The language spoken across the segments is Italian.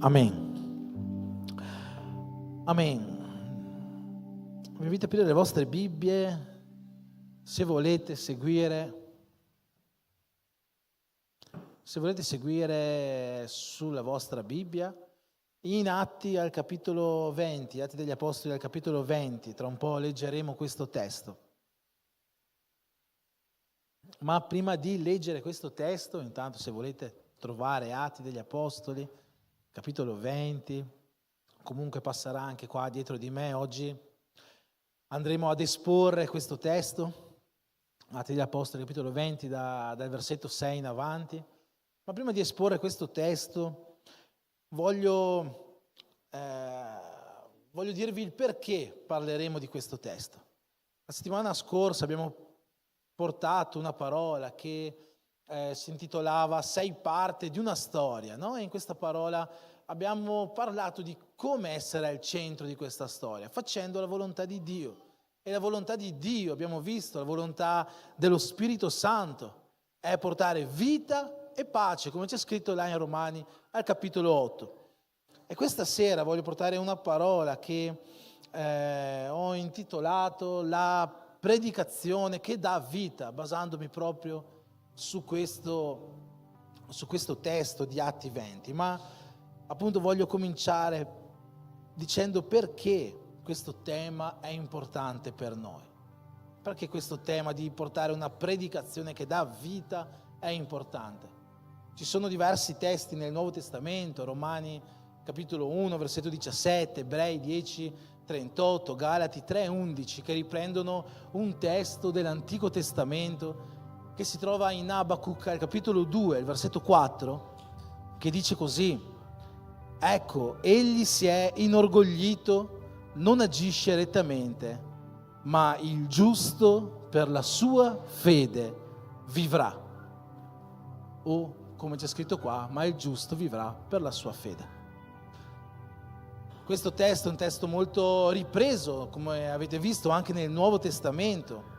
Amen. Amen. Vi invito a aprire le vostre Bibbie, se volete seguire sulla vostra Bibbia, in Atti al capitolo 20, Atti degli Apostoli al capitolo 20, tra un po' leggeremo questo testo. Ma prima di leggere questo testo, intanto se volete trovare Atti degli Apostoli, capitolo 20, comunque passerà anche qua dietro di me oggi, andremo ad esporre questo testo, Atti degli Apostoli, capitolo 20, dal versetto 6 in avanti. Ma prima di esporre questo testo, voglio dirvi il perché parleremo di questo testo. La settimana scorsa abbiamo portato una parola che si intitolava Sei parte di una storia, no? E in questa parola abbiamo parlato di come essere al centro di questa storia, facendo la volontà di Dio. E la volontà di Dio, abbiamo visto, la volontà dello Spirito Santo, è portare vita e pace, come c'è scritto là in Romani al capitolo 8. E questa sera voglio portare una parola che ho intitolato La predicazione che dà vita, basandomi proprio su questo testo di Atti 20. Ma appunto voglio cominciare dicendo perché questo tema è importante per noi. Perché questo tema di portare una predicazione che dà vita è importante. Ci sono diversi testi nel Nuovo Testamento, Romani capitolo 1, versetto 17, Ebrei 10, 38, Galati 3, 11, che riprendono un testo dell'Antico Testamento che si trova in Abacuc al capitolo 2, il versetto 4, che dice così: ecco, egli si è inorgoglito, non agisce rettamente, ma il giusto per la sua fede vivrà. O, come c'è scritto qua, ma il giusto vivrà per la sua fede. Questo testo è un testo molto ripreso, come avete visto anche nel Nuovo Testamento.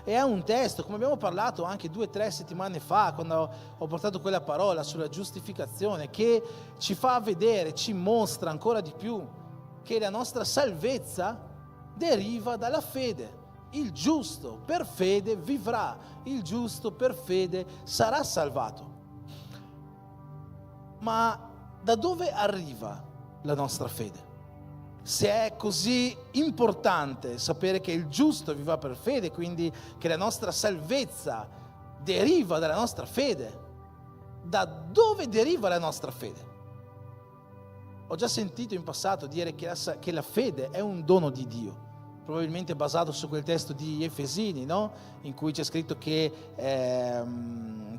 E è un testo, come abbiamo parlato anche 2 o 3 settimane fa, quando ho portato quella parola sulla giustificazione, che ci fa vedere, ci mostra ancora di più che la nostra salvezza deriva dalla fede. Il giusto per fede vivrà, il giusto per fede sarà salvato. Ma da dove arriva la nostra fede? Se è così importante sapere che il giusto vivrà per fede, quindi che la nostra salvezza deriva dalla nostra fede, da dove deriva la nostra fede? Ho già sentito in passato dire che la fede è un dono di Dio, probabilmente basato su quel testo di Efesini, no? In cui c'è scritto che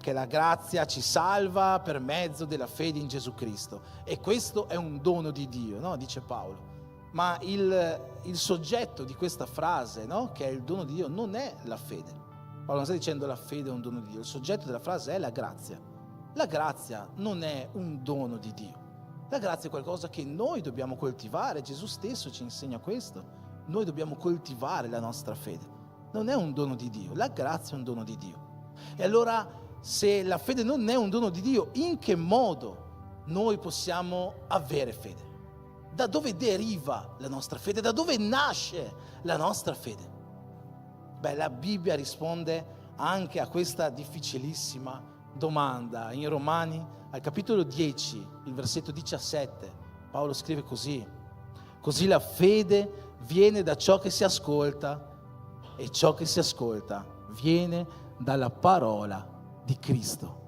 la grazia ci salva per mezzo della fede in Gesù Cristo. E questo è un dono di Dio, no? Dice Paolo. Ma il soggetto di questa frase, no? Che è il dono di Dio, non è la fede. Paolo non sta dicendo la fede è un dono di Dio. Il soggetto della frase è la grazia. La grazia non è un dono di Dio. La grazia è qualcosa che noi dobbiamo coltivare. Gesù stesso ci insegna questo. Noi dobbiamo coltivare la nostra fede. Non è un dono di Dio. La grazia è un dono di Dio. E allora, se la fede non è un dono di Dio, in che modo noi possiamo avere fede? Da dove deriva la nostra fede? Da dove nasce la nostra fede? Beh, la Bibbia risponde anche a questa difficilissima domanda. In Romani, al capitolo 10, il versetto 17, Paolo scrive così: così la fede viene da ciò che si ascolta, e ciò che si ascolta viene dalla parola di Cristo.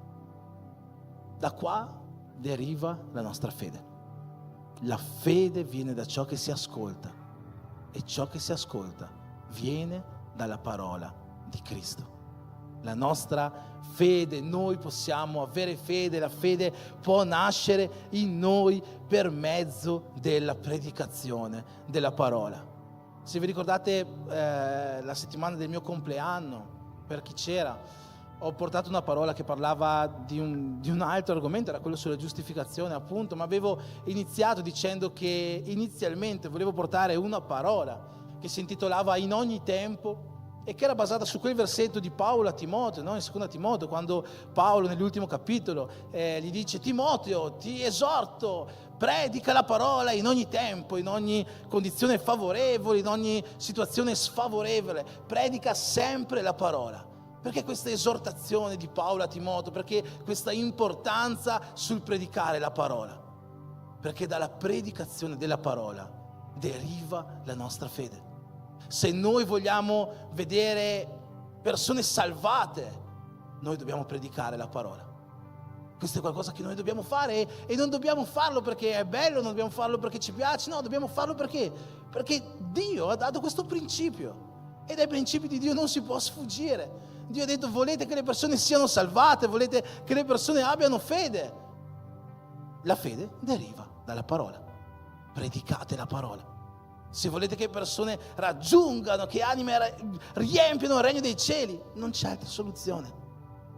Da qua deriva la nostra fede. La fede viene da ciò che si ascolta, e ciò che si ascolta viene dalla parola di Cristo. La nostra fede, noi possiamo avere fede, la fede può nascere in noi per mezzo della predicazione della parola. Se vi ricordate la settimana del mio compleanno, per chi c'era, ho portato una parola che parlava di un altro argomento, era quello sulla giustificazione appunto, ma avevo iniziato dicendo che inizialmente volevo portare una parola che si intitolava In ogni tempo e che era basata su quel versetto di Paolo a Timoteo, no? In seconda Timoteo, quando Paolo nell'ultimo capitolo gli dice: Timoteo, ti esorto, predica la parola in ogni tempo, in ogni condizione favorevole, in ogni situazione sfavorevole, predica sempre la parola. Perché questa esortazione di Paolo a Timoteo? Perché questa importanza sul predicare la parola? Perché dalla predicazione della parola deriva la nostra fede. Se noi vogliamo vedere persone salvate, noi dobbiamo predicare la parola. Questo è qualcosa che noi dobbiamo fare, e non dobbiamo farlo perché è bello, non dobbiamo farlo perché ci piace, no, dobbiamo farlo perché Dio ha dato questo principio, e dai principi di Dio non si può sfuggire. Dio ha detto: volete che le persone siano salvate, volete che le persone abbiano fede. La fede deriva dalla parola. Predicate la parola. Se volete che persone raggiungano, che anime riempiano il regno dei cieli, non c'è altra soluzione.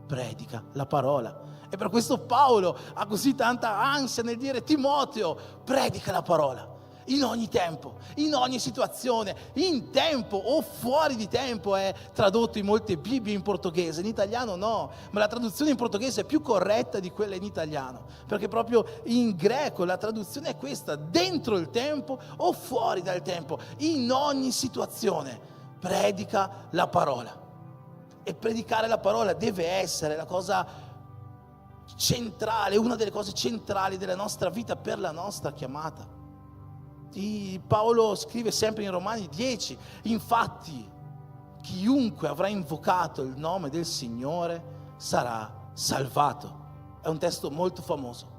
Predica la parola. E per questo Paolo ha così tanta ansia nel dire: Timoteo, predica la parola. In ogni tempo, in ogni situazione, in tempo o fuori di tempo, è tradotto in molte Bibbie in portoghese. In italiano no, ma la traduzione in portoghese è più corretta di quella in italiano, perché proprio in greco la traduzione è questa: dentro il tempo o fuori dal tempo, in ogni situazione, predica la parola. E predicare la parola deve essere la cosa centrale, una delle cose centrali della nostra vita per la nostra chiamata. Paolo scrive sempre in Romani 10: infatti chiunque avrà invocato il nome del Signore sarà salvato. È un testo molto famoso.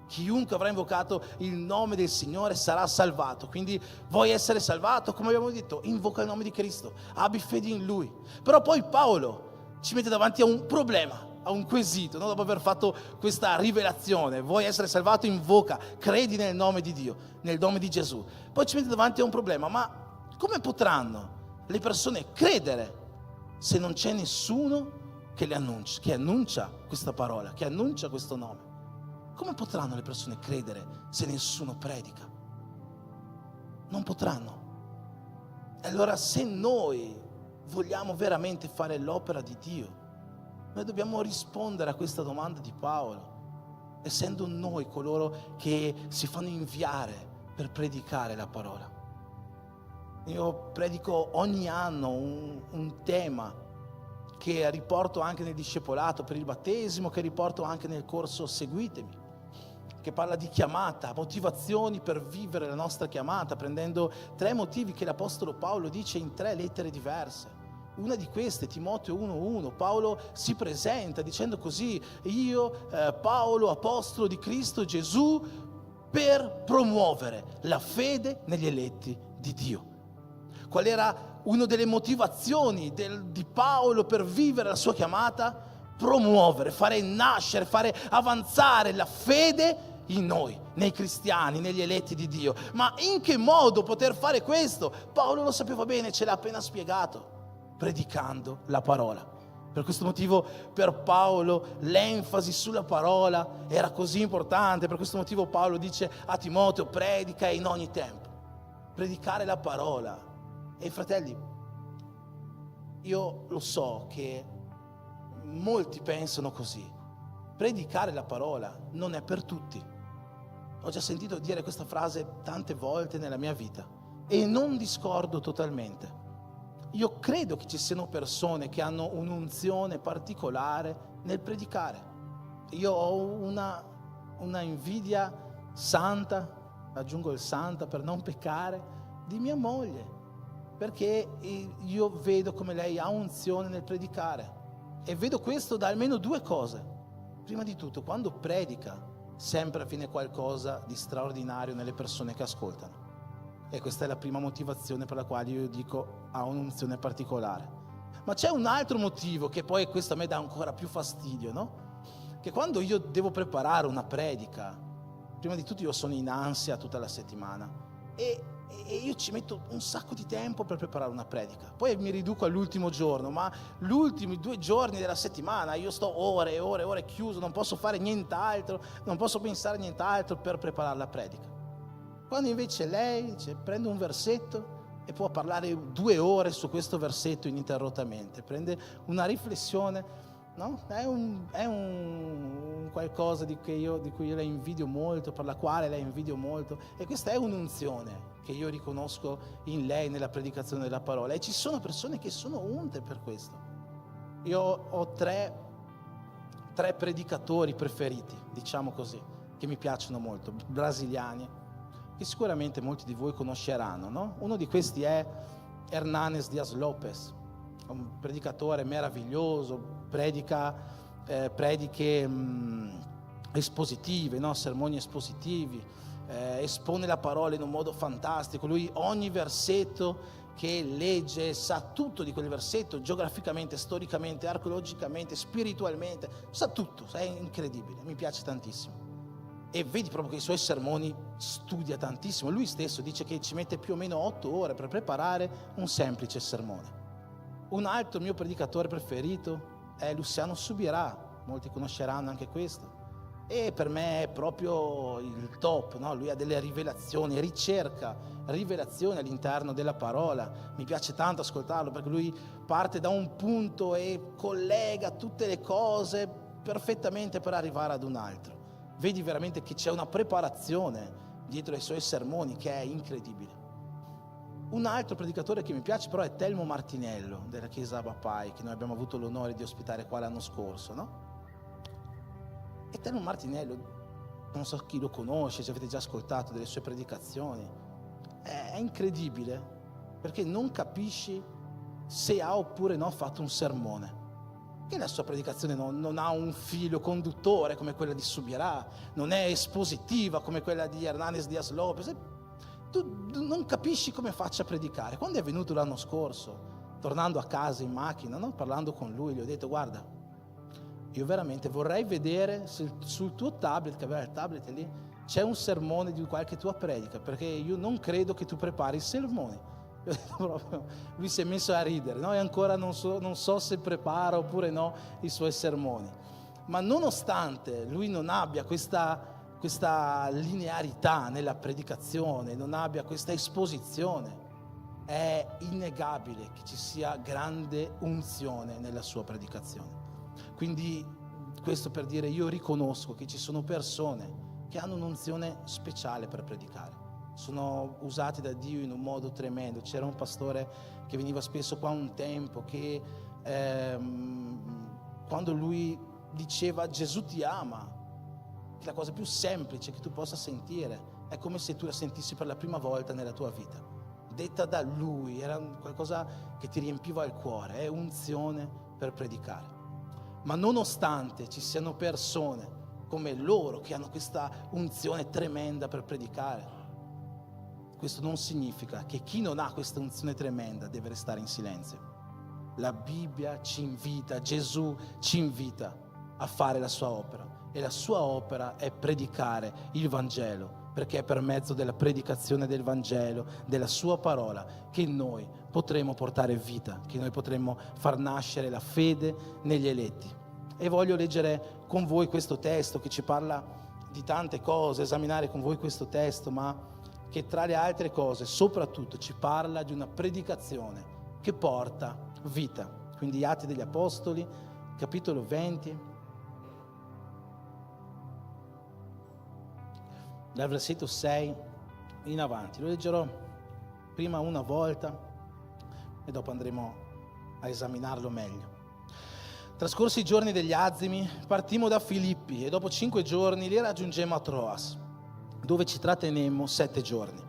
Chiunque avrà invocato il nome del Signore sarà salvato. Quindi vuoi essere salvato? Come abbiamo detto, invoca il nome di Cristo, abbi fede in Lui. Però poi Paolo ci mette davanti a un problema, a un quesito, no? Dopo aver fatto questa rivelazione: vuoi essere salvato? Invoca, credi nel nome di Dio, nel nome di Gesù. Poi ci mette davanti a un problema: ma come potranno le persone credere se non c'è nessuno che annuncia questa parola, che annuncia questo nome? Come potranno le persone credere se nessuno predica? Non potranno. E allora, se noi vogliamo veramente fare l'opera di Dio, noi dobbiamo rispondere a questa domanda di Paolo, essendo noi coloro che si fanno inviare per predicare la parola. Io predico ogni anno un tema che riporto anche nel discepolato per il battesimo, che riporto anche nel corso Seguitemi, che parla di chiamata, motivazioni per vivere la nostra chiamata, prendendo 3 motivi che l'Apostolo Paolo dice in 3 lettere diverse. Una di queste, Timoteo 1:1, Paolo si presenta dicendo così: io, Paolo, apostolo di Cristo Gesù, per promuovere la fede negli eletti di Dio. Qual era una delle motivazioni di Paolo per vivere la sua chiamata? Promuovere, fare nascere, fare avanzare la fede in noi, nei cristiani, negli eletti di Dio. Ma in che modo poter fare questo? Paolo lo sapeva bene, ce l'ha appena spiegato: predicando la parola. Per questo motivo per Paolo l'enfasi sulla parola era così importante. Per questo motivo Paolo dice a Timoteo: predica in ogni tempo. Predicare la parola. E fratelli, io lo so che molti pensano così: predicare la parola non è per tutti. Ho già sentito dire questa frase tante volte nella mia vita e non discordo totalmente. Io credo che ci siano persone che hanno un'unzione particolare nel predicare. Io ho una invidia santa, aggiungo il santa per non peccare, di mia moglie, perché io vedo come lei ha unzione nel predicare, e vedo questo da almeno 2 cose. Prima di tutto, quando predica sempre avviene qualcosa di straordinario nelle persone che ascoltano. E questa è la prima motivazione per la quale io dico ha un'unzione particolare. Ma c'è un altro motivo che poi questo a me dà ancora più fastidio, no? Che quando io devo preparare una predica, prima di tutto io sono in ansia tutta la settimana e io ci metto un sacco di tempo per preparare una predica. Poi mi riduco all'ultimo giorno, ma gli ultimi 2 giorni della settimana io sto ore e ore e ore chiuso, non posso fare nient'altro, non posso pensare a nient'altro per preparare la predica. Quando invece lei dice: prendo un versetto e può parlare 2 ore su questo versetto ininterrottamente, prende una riflessione, no? È un qualcosa di cui io la invidio molto, per la quale la invidio molto, e questa è un'unzione che io riconosco in lei nella predicazione della parola, e ci sono persone che sono unte per questo. Io ho tre predicatori preferiti, diciamo così, che mi piacciono molto, brasiliani, che sicuramente molti di voi conosceranno, no? Uno di questi è Hernanes Dias Lopes, un predicatore meraviglioso, prediche espositive, no? Sermoni espositivi, espone la parola in un modo fantastico. Lui ogni versetto che legge sa tutto di quel versetto, geograficamente, storicamente, archeologicamente, spiritualmente, sa tutto, è incredibile, mi piace tantissimo. E vedi proprio che i suoi sermoni studia tantissimo. Lui stesso dice che ci mette più o meno 8 ore per preparare un semplice sermone. Un altro mio predicatore preferito è Luciano Subirà, molti conosceranno anche questo, e per me è proprio il top, no? Lui ha delle rivelazioni, ricerca rivelazioni all'interno della parola. Mi piace tanto ascoltarlo perché lui parte da un punto e collega tutte le cose perfettamente per arrivare ad un altro. Vedi veramente che c'è una preparazione dietro ai suoi sermoni che è incredibile. Un altro predicatore che mi piace però è Telmo Martinello della Chiesa Bapai, che noi abbiamo avuto l'onore di ospitare qua l'anno scorso, no? E Telmo Martinello, non so chi lo conosce, se avete già ascoltato delle sue predicazioni, è incredibile perché non capisci se ha oppure no fatto un sermone. Che la sua predicazione non ha un filo conduttore come quella di Subirà, non è espositiva come quella di Hernanes Dias Lopes. Tu non capisci come faccia a predicare. Quando è venuto l'anno scorso, tornando a casa in macchina, no? Parlando con lui, gli ho detto: guarda, io veramente vorrei vedere se sul tuo tablet, che aveva il tablet lì, c'è un sermone di qualche tua predica, perché io non credo che tu prepari i sermoni. Lui si è messo a ridere, no? E ancora non so se prepara oppure no i suoi sermoni. Ma nonostante lui non abbia questa linearità nella predicazione, non abbia questa esposizione, è innegabile che ci sia grande unzione nella sua predicazione. Quindi questo per dire, io riconosco che ci sono persone che hanno un'unzione speciale per predicare, sono usati da Dio in un modo tremendo. C'era un pastore che veniva spesso qua un tempo che quando lui diceva Gesù ti ama, che la cosa più semplice che tu possa sentire è come se tu la sentissi per la prima volta nella tua vita, detta da lui, era qualcosa che ti riempiva il cuore, è unzione per predicare. Ma nonostante ci siano persone come loro che hanno questa unzione tremenda per predicare, questo non significa che chi non ha questa unzione tremenda deve restare in silenzio. La Bibbia ci invita, Gesù ci invita a fare la sua opera, e la sua opera è predicare il Vangelo, perché è per mezzo della predicazione del Vangelo, della sua parola, che noi potremo portare vita, che noi potremo far nascere la fede negli eletti. E voglio leggere con voi questo testo che ci parla di tante cose, esaminare con voi questo testo, ma che tra le altre cose soprattutto ci parla di una predicazione che porta vita. Quindi Atti degli Apostoli, capitolo 20, dal versetto 6 in avanti. Lo leggerò prima una volta e dopo andremo a esaminarlo meglio. Trascorsi i giorni degli azimi, partimmo da Filippi e dopo 5 giorni li raggiungemmo a Troas, dove ci trattenemmo 7 giorni.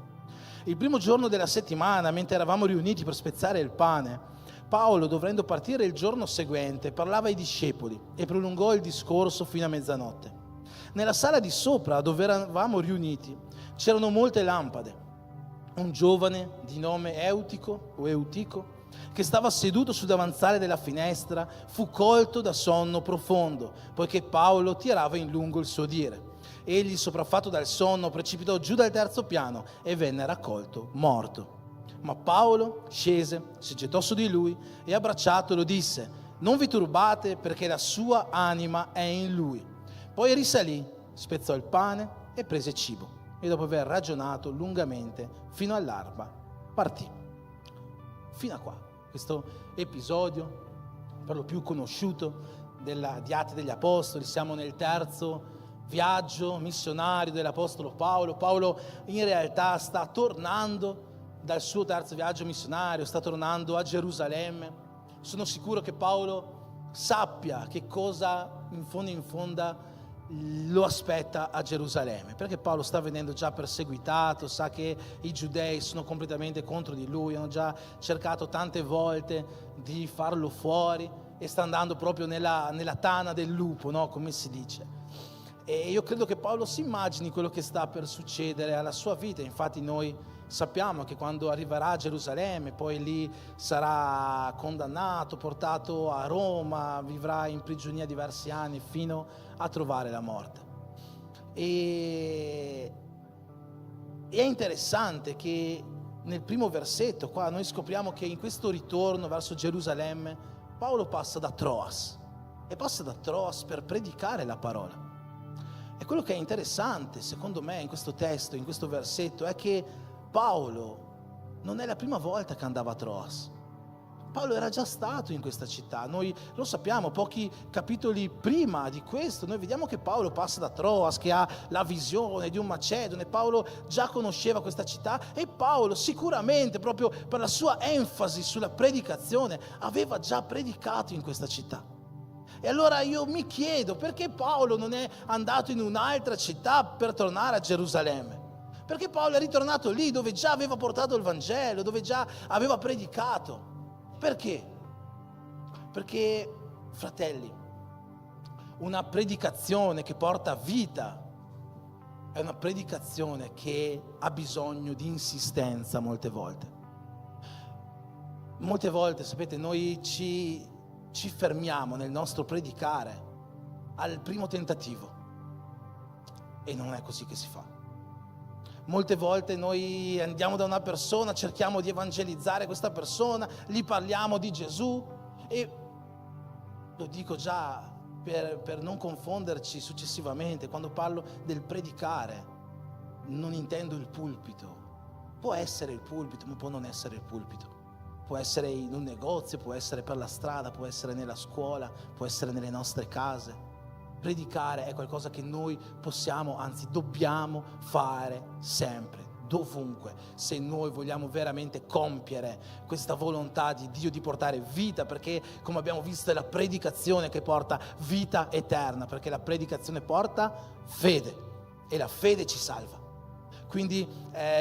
Il primo giorno della settimana, mentre eravamo riuniti per spezzare il pane, Paolo, dovendo partire il giorno seguente, parlava ai discepoli e prolungò il discorso fino a mezzanotte. Nella sala di sopra, dove eravamo riuniti, c'erano molte lampade. Un giovane di nome Eutico, che stava seduto sul davanzale della finestra, fu colto da sonno profondo, poiché Paolo tirava in lungo il suo dire. Egli, sopraffatto dal sonno, precipitò giù dal 3° piano e venne raccolto morto. Ma Paolo scese, si gettò su di lui e abbracciatolo disse: non vi turbate, perché la sua anima è in lui. Poi risalì, spezzò il pane e prese cibo, e dopo aver ragionato lungamente fino all'alba partì. fino a qua. Questo episodio, per lo più conosciuto, di Atti degli Apostoli. Siamo nel terzo viaggio missionario dell'Apostolo Paolo. Paolo in realtà sta tornando dal suo terzo viaggio missionario, sta tornando a Gerusalemme. Sono sicuro che Paolo sappia che cosa in fondo lo aspetta a Gerusalemme, perché Paolo sta venendo già perseguitato, sa che i giudei sono completamente contro di lui, hanno già cercato tante volte di farlo fuori e sta andando proprio nella tana del lupo, no? Come si dice. E io credo che Paolo si immagini quello che sta per succedere alla sua vita. Infatti noi sappiamo che quando arriverà a Gerusalemme, poi lì sarà condannato, portato a Roma, vivrà in prigionia diversi anni fino a trovare la morte. E è interessante che nel primo versetto qua noi scopriamo che in questo ritorno verso Gerusalemme Paolo passa da Troas, e passa da Troas per predicare la parola. E quello che è interessante secondo me in questo testo, in questo versetto, è che Paolo non è la prima volta che andava a Troas. Paolo era già stato in questa città, noi lo sappiamo, pochi capitoli prima di questo noi vediamo che Paolo passa da Troas, che ha la visione di un macedone. Paolo già conosceva questa città e Paolo sicuramente, proprio per la sua enfasi sulla predicazione, aveva già predicato in questa città. E allora io mi chiedo perché Paolo non è andato in un'altra città per tornare a Gerusalemme? Perché Paolo è ritornato lì dove già aveva portato il Vangelo, dove già aveva predicato. Perché? Perché, fratelli, una predicazione che porta vita è una predicazione che ha bisogno di insistenza molte volte. Molte volte, sapete, noi ci fermiamo nel nostro predicare al primo tentativo e non è così che si fa. Molte volte noi andiamo da una persona, cerchiamo di evangelizzare questa persona, gli parliamo di Gesù e lo dico già per non confonderci successivamente, quando parlo del predicare non intendo il pulpito. Può essere il pulpito, ma può non essere il pulpito. Può essere in un negozio, può essere per la strada, può essere nella scuola, può essere nelle nostre case. Predicare è qualcosa che noi possiamo, anzi dobbiamo fare sempre, dovunque, se noi vogliamo veramente compiere questa volontà di Dio di portare vita, perché come abbiamo visto è la predicazione che porta vita eterna, perché la predicazione porta fede e la fede ci salva. Quindi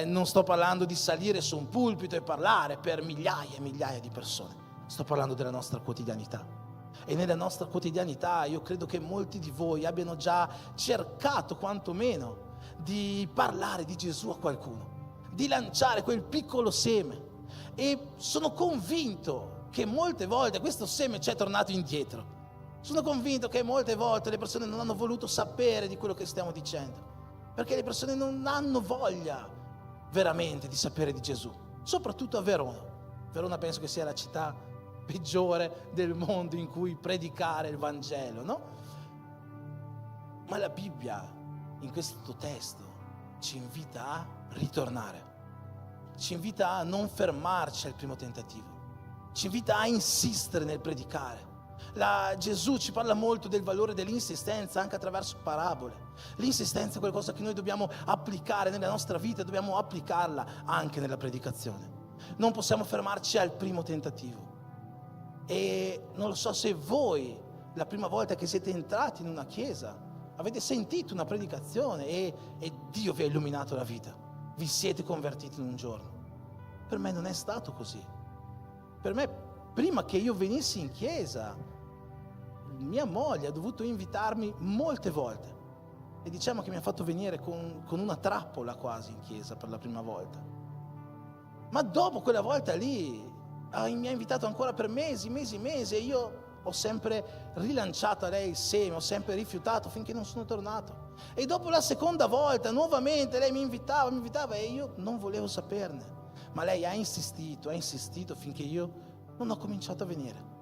non sto parlando di salire su un pulpito e parlare per migliaia e migliaia di persone, sto parlando della nostra quotidianità. E nella nostra quotidianità io credo che molti di voi abbiano già cercato quantomeno di parlare di Gesù a qualcuno, di lanciare quel piccolo seme, e sono convinto che molte volte questo seme ci è tornato indietro. Sono convinto che molte volte le persone non hanno voluto sapere di quello che stiamo dicendo, perché le persone non hanno voglia veramente di sapere di Gesù, soprattutto a Verona. Verona penso che sia la città peggiore del mondo in cui predicare il Vangelo, no? Ma la Bibbia in questo testo ci invita a ritornare, ci invita a non fermarci al primo tentativo, ci invita a insistere nel predicare. Gesù ci parla molto del valore dell'insistenza anche attraverso parabole. L'insistenza è qualcosa che noi dobbiamo applicare nella nostra vita, dobbiamo applicarla anche nella predicazione. Non possiamo fermarci al primo tentativo. E non lo so se voi, la prima volta che siete entrati in una chiesa, avete sentito una predicazione e Dio vi ha illuminato la vita, vi siete convertiti in un giorno. Per me non è stato così. Per me, prima che io venissi in chiesa, mia moglie ha dovuto invitarmi molte volte, e diciamo che mi ha fatto venire con una trappola quasi in chiesa per la prima volta. Ma dopo quella volta lì mi ha invitato ancora per mesi e io ho sempre rilanciato a lei il seme, ho sempre rifiutato finché non sono tornato. E dopo la seconda volta nuovamente lei mi invitava e io non volevo saperne. Ma lei ha insistito finché io non ho cominciato a venire.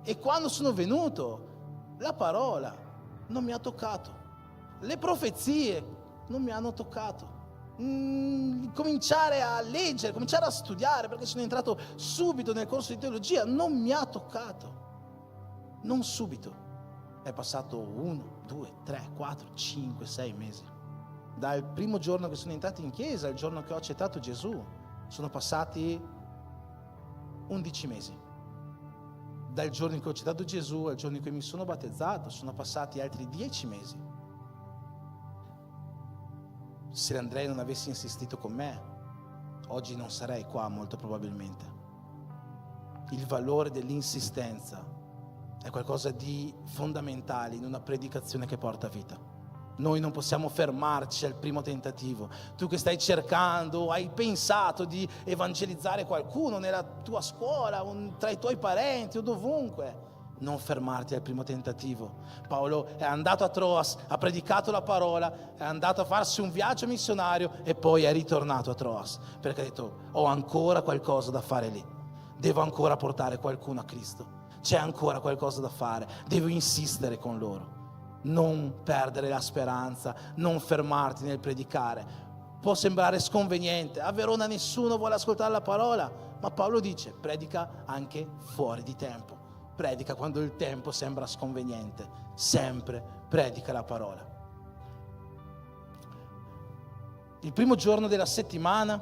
E quando sono venuto, la parola non mi ha toccato, le profezie non mi hanno toccato. cominciare a leggere, cominciare a studiare, perché sono entrato subito nel corso di teologia, non mi ha toccato, non subito. È passato 1, 2, 3, 4, 5, 6 mesi. Dal primo giorno che sono entrato in chiesa, il giorno che ho accettato Gesù, sono passati 11 mesi. Dal giorno in cui ho accettato Gesù al giorno in cui mi sono battezzato, sono passati altri 10 mesi. Se Andrea non avesse insistito con me, oggi non sarei qua molto probabilmente. Il valore dell'insistenza è qualcosa di fondamentale in una predicazione che porta vita. Noi non possiamo fermarci al primo tentativo. Tu che stai cercando, hai pensato di evangelizzare qualcuno nella tua scuola, tra i tuoi parenti o dovunque, non fermarti al primo tentativo. Paolo è andato a Troas, ha predicato la parola, è andato a farsi un viaggio missionario e poi è ritornato a Troas, perché ha detto: ho ancora qualcosa da fare lì, devo ancora portare qualcuno a Cristo, c'è ancora qualcosa da fare, devo insistere con loro. Non perdere la speranza, non fermarti nel predicare. Può sembrare sconveniente, a Verona nessuno vuole ascoltare la parola, ma Paolo dice: predica anche fuori di tempo, predica quando il tempo sembra sconveniente, sempre predica la parola. Il primo giorno della settimana,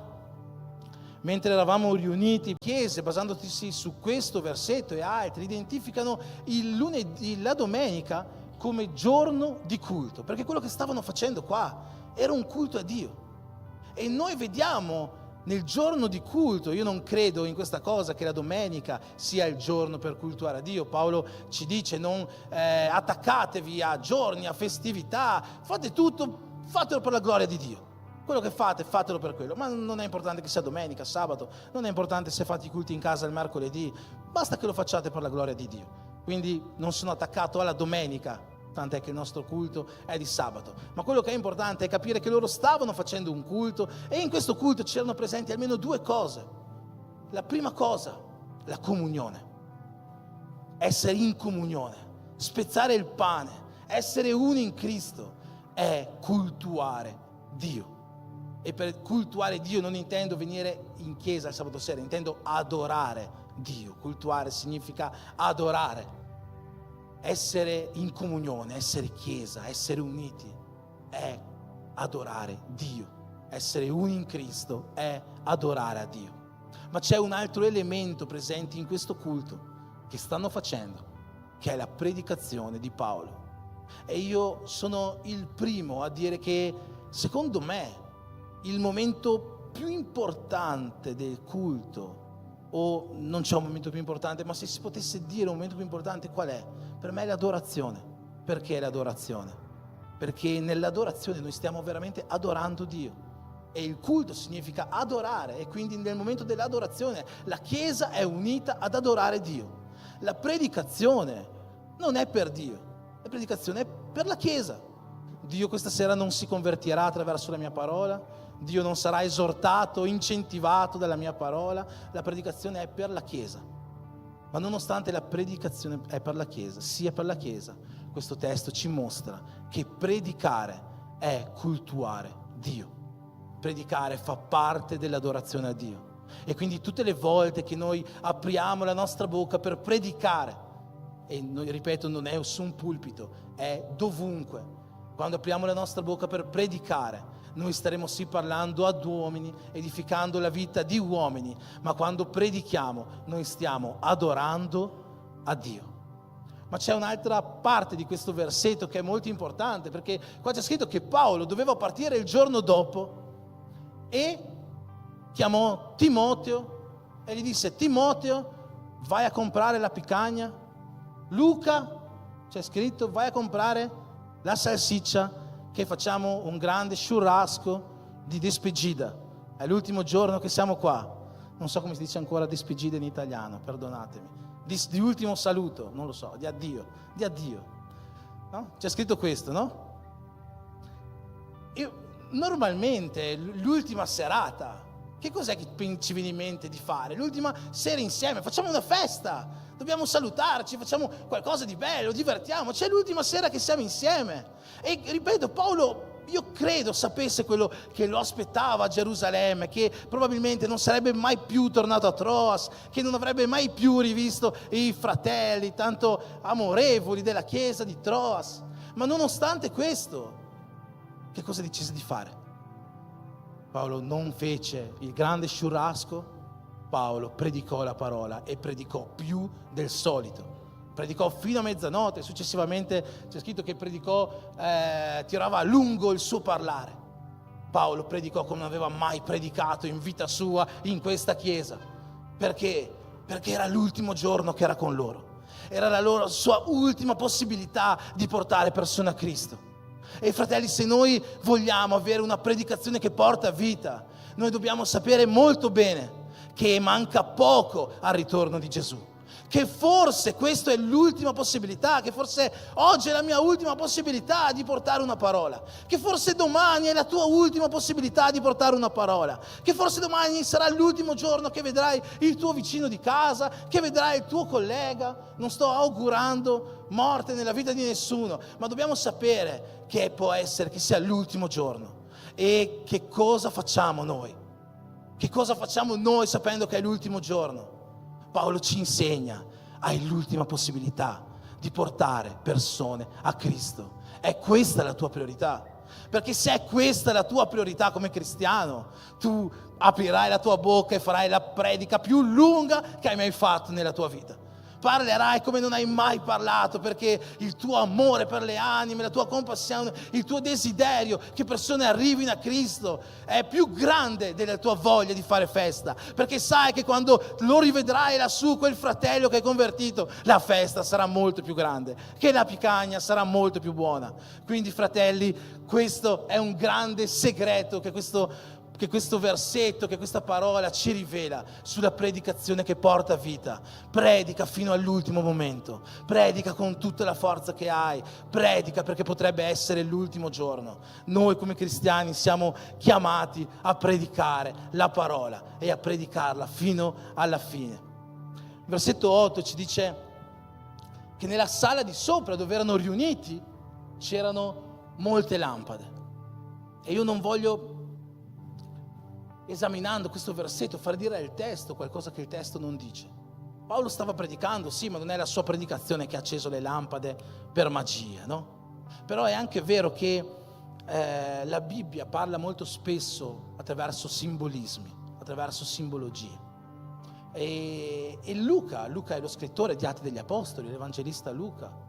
mentre eravamo riuniti in chiese, basandosi su questo versetto e altri, identificano il lunedì, la domenica, come giorno di culto, perché quello che stavano facendo qua era un culto a Dio. E noi vediamo nel giorno di culto, io non credo in questa cosa che la domenica sia il giorno per cultuare a Dio. Paolo ci dice: non attaccatevi a giorni, a festività, fate tutto, fatelo per la gloria di Dio. Quello che fate, fatelo per quello. Ma non è importante che sia domenica, sabato, non è importante se fate i culti in casa il mercoledì, basta che lo facciate per la gloria di Dio. Quindi non sono attaccato alla domenica, tant'è che il nostro culto è di sabato. Ma quello che è importante è capire che loro stavano facendo un culto, e in questo culto c'erano presenti almeno due cose. La prima cosa, la comunione. Essere in comunione, spezzare il pane, essere uno in Cristo, è cultuare Dio. E per cultuare Dio non intendo venire in chiesa il sabato sera, intendo adorare Dio. Cultuare significa adorare. Essere in comunione, essere chiesa, essere uniti è adorare Dio. Essere uni in Cristo è adorare a Dio. Ma c'è un altro elemento presente in questo culto che stanno facendo, che è la predicazione di Paolo. E io sono il primo a dire che, secondo me, il momento più importante del culto, o non c'è un momento più importante, ma se si potesse dire un momento più importante, qual è? Per me è l'adorazione. Perché l'adorazione? Perché nell'adorazione noi stiamo veramente adorando Dio, e il culto significa adorare, e quindi nel momento dell'adorazione la Chiesa è unita ad adorare Dio. La predicazione non è per Dio, la predicazione è per la Chiesa. Dio questa sera non si convertirà attraverso la mia parola, Dio non sarà esortato, incentivato dalla mia parola. La predicazione è per la Chiesa. Ma nonostante la predicazione è per la Chiesa, sia per la Chiesa, questo testo ci mostra che predicare è cultuare Dio. Predicare fa parte dell'adorazione a Dio. E quindi tutte le volte che noi apriamo la nostra bocca per predicare, e noi, ripeto, non è su un pulpito, è dovunque, quando apriamo la nostra bocca per predicare, noi staremo sì parlando ad uomini, edificando la vita di uomini, ma quando predichiamo noi stiamo adorando a Dio. Ma c'è un'altra parte di questo versetto che è molto importante, perché qua c'è scritto che Paolo doveva partire il giorno dopo e chiamò Timoteo e gli disse: Timoteo, vai a comprare la picagna. Luca, c'è scritto, vai a comprare la salsiccia, che facciamo un grande churrasco di despedida. È l'ultimo giorno che siamo qua. Non so come si dice ancora despedida in italiano, perdonatemi. Di ultimo saluto, non lo so, di addio. No? C'è scritto questo, no? Normalmente l'ultima serata, che cos'è che ci viene in mente di fare? L'ultima sera insieme, facciamo una festa, dobbiamo salutarci, facciamo qualcosa di bello, divertiamo, c'è l'ultima sera che siamo insieme. E ripeto, Paolo io credo sapesse quello che lo aspettava a Gerusalemme, che probabilmente non sarebbe mai più tornato a Troas, che non avrebbe mai più rivisto i fratelli tanto amorevoli della chiesa di Troas. Ma nonostante questo, che cosa decise di fare? Paolo non fece il grande sciurrasco. Paolo predicò la parola e predicò più del solito. Predicò fino a mezzanotte, successivamente c'è scritto che predicò, tirava a lungo il suo parlare. Paolo predicò come non aveva mai predicato in vita sua in questa chiesa. Perché? Perché era l'ultimo giorno che era con loro. Era la sua ultima possibilità di portare persone a Cristo. E fratelli, se noi vogliamo avere una predicazione che porta vita, noi dobbiamo sapere molto bene che manca poco al ritorno di Gesù, che forse questa è l'ultima possibilità, che forse oggi è la mia ultima possibilità di portare una parola, che forse domani è la tua ultima possibilità di portare una parola, che forse domani sarà l'ultimo giorno che vedrai il tuo vicino di casa, che vedrai il tuo collega. Non sto augurando morte nella vita di nessuno, ma dobbiamo sapere che può essere che sia l'ultimo giorno. E che cosa facciamo noi? Che cosa facciamo noi sapendo che è l'ultimo giorno? Paolo ci insegna, hai l'ultima possibilità di portare persone a Cristo. È questa la tua priorità? Perché se è questa la tua priorità come cristiano, tu aprirai la tua bocca e farai la predica più lunga che hai mai fatto nella tua vita. Parlerai come non hai mai parlato, perché il tuo amore per le anime, la tua compassione, il tuo desiderio che persone arrivino a Cristo è più grande della tua voglia di fare festa, perché sai che quando lo rivedrai lassù, quel fratello che è convertito, la festa sarà molto più grande, che la picagna sarà molto più buona. Quindi fratelli, questo è un grande segreto che questo versetto, che questa parola ci rivela sulla predicazione che porta vita. Predica fino all'ultimo momento, predica con tutta la forza che hai, predica perché potrebbe essere l'ultimo giorno. Noi come cristiani siamo chiamati a predicare la parola e a predicarla fino alla fine. Il versetto 8 ci dice che nella sala di sopra dove erano riuniti c'erano molte lampade. E io non voglio, esaminando questo versetto, far dire al testo qualcosa che il testo non dice. Paolo stava predicando, sì, ma non è la sua predicazione che ha acceso le lampade per magia, no? Però è anche vero che la Bibbia parla molto spesso attraverso simbolismi, attraverso simbologie. E Luca è lo scrittore di Atti degli Apostoli, l'evangelista Luca.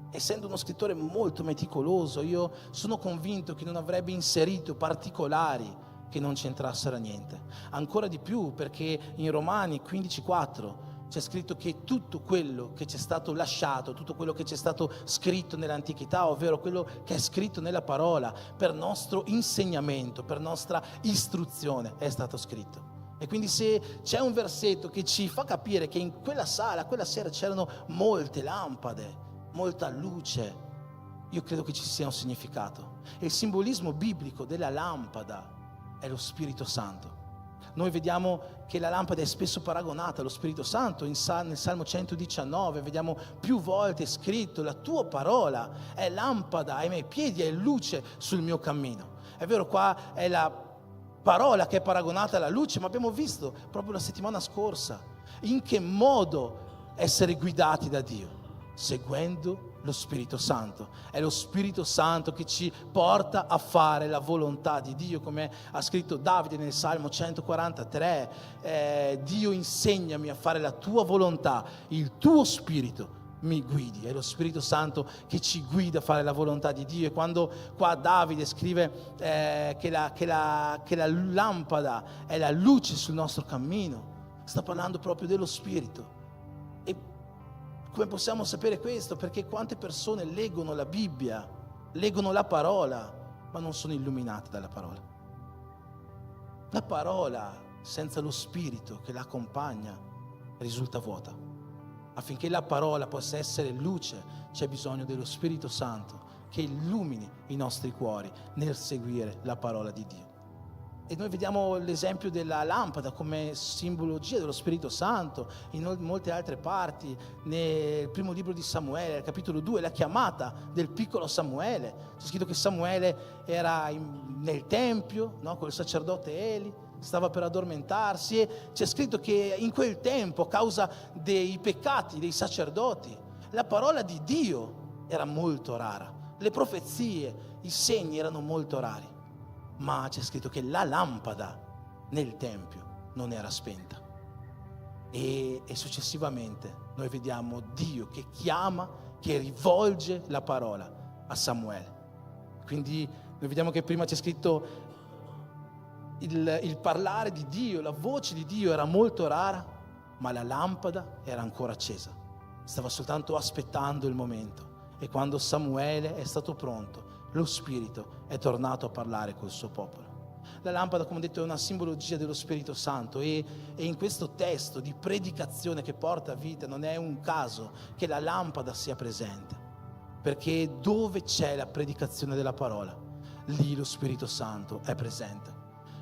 Essendo uno scrittore molto meticoloso, io sono convinto che non avrebbe inserito particolari che non c'entrassero niente. Ancora di più perché in Romani 15,4 c'è scritto che tutto quello che c'è stato lasciato, tutto quello che c'è stato scritto nell'antichità, ovvero quello che è scritto nella parola, per nostro insegnamento, per nostra istruzione è stato scritto. E quindi se c'è un versetto che ci fa capire che in quella sala, quella sera c'erano molte lampade, molta luce, io credo che ci sia un significato. E il simbolismo biblico della lampada è lo Spirito Santo. Noi vediamo che la lampada è spesso paragonata allo Spirito Santo. Nel Salmo 119 vediamo più volte scritto: la tua parola è lampada ai miei piedi e luce sul mio cammino. È vero, qua è la parola che è paragonata alla luce, ma abbiamo visto proprio la settimana scorsa in che modo essere guidati da Dio, seguendo lo Spirito Santo. È lo Spirito Santo che ci porta a fare la volontà di Dio, come ha scritto Davide nel Salmo 143, Dio insegnami a fare la tua volontà, il tuo Spirito mi guidi. È lo Spirito Santo che ci guida a fare la volontà di Dio. E quando qua Davide scrive che la lampada è la luce sul nostro cammino, sta parlando proprio dello Spirito. Come possiamo sapere questo? Perché quante persone leggono la Bibbia, leggono la parola, ma non sono illuminate dalla parola. La parola senza lo Spirito che la accompagna risulta vuota. Affinché la parola possa essere luce, c'è bisogno dello Spirito Santo che illumini i nostri cuori nel seguire la parola di Dio. E noi vediamo l'esempio della lampada come simbologia dello Spirito Santo in molte altre parti. Nel primo libro di Samuele, al capitolo 2, la chiamata del piccolo Samuele. C'è scritto che Samuele era nel tempio, no, con il sacerdote Eli, stava per addormentarsi, e c'è scritto che in quel tempo, a causa dei peccati dei sacerdoti, la parola di Dio era molto rara, le profezie, i segni erano molto rari. Ma c'è scritto che la lampada nel tempio non era spenta. E successivamente noi vediamo Dio che chiama, che rivolge la parola a Samuele. Quindi noi vediamo che prima c'è scritto il parlare di Dio, la voce di Dio era molto rara, ma la lampada era ancora accesa. Stava soltanto aspettando il momento. E quando Samuele è stato pronto, lo Spirito è tornato a parlare col suo popolo. La lampada, come ho detto, è una simbologia dello Spirito Santo, e in questo testo di predicazione che porta a vita non è un caso che la lampada sia presente, perché dove c'è la predicazione della parola, lì lo Spirito Santo è presente.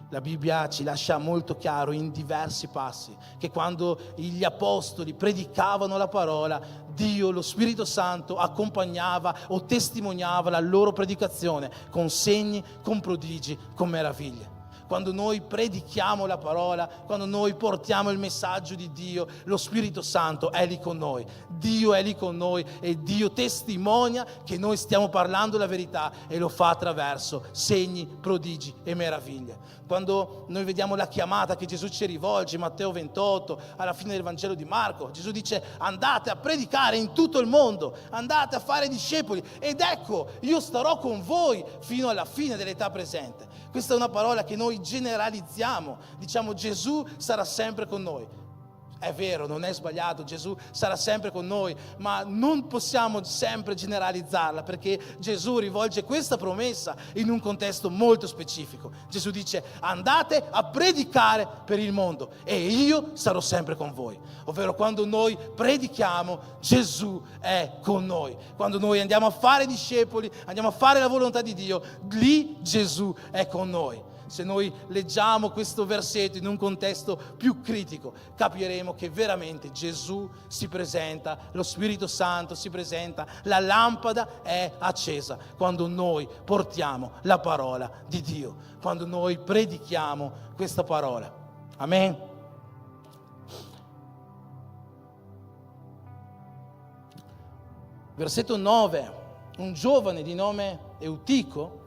La Bibbia ci lascia molto chiaro in diversi passi che quando gli apostoli predicavano la parola, Dio, lo Spirito Santo, accompagnava o testimoniava la loro predicazione con segni, con prodigi, con meraviglie. Quando noi predichiamo la parola, quando noi portiamo il messaggio di Dio, lo Spirito Santo è lì con noi. Dio è lì con noi e Dio testimonia che noi stiamo parlando la verità, e lo fa attraverso segni, prodigi e meraviglie. Quando noi vediamo la chiamata che Gesù ci rivolge, Matteo 28, alla fine del Vangelo di Marco, Gesù dice: andate a predicare in tutto il mondo, andate a fare discepoli, ed ecco, io starò con voi fino alla fine dell'età presente. Questa è una parola che noi generalizziamo, diciamo Gesù sarà sempre con noi. È vero, non è sbagliato, Gesù sarà sempre con noi, ma non possiamo sempre generalizzarla, perché Gesù rivolge questa promessa in un contesto molto specifico. Gesù dice: andate a predicare per il mondo e io sarò sempre con voi. Ovvero, quando noi predichiamo, Gesù è con noi. Quando noi andiamo a fare discepoli, andiamo a fare la volontà di Dio, lì Gesù è con noi. Se noi leggiamo questo versetto in un contesto più critico, capiremo che veramente Gesù si presenta, lo Spirito Santo si presenta, la lampada è accesa quando noi portiamo la parola di Dio, quando noi predichiamo questa parola. Amen. Versetto 9. Un giovane di nome Eutico,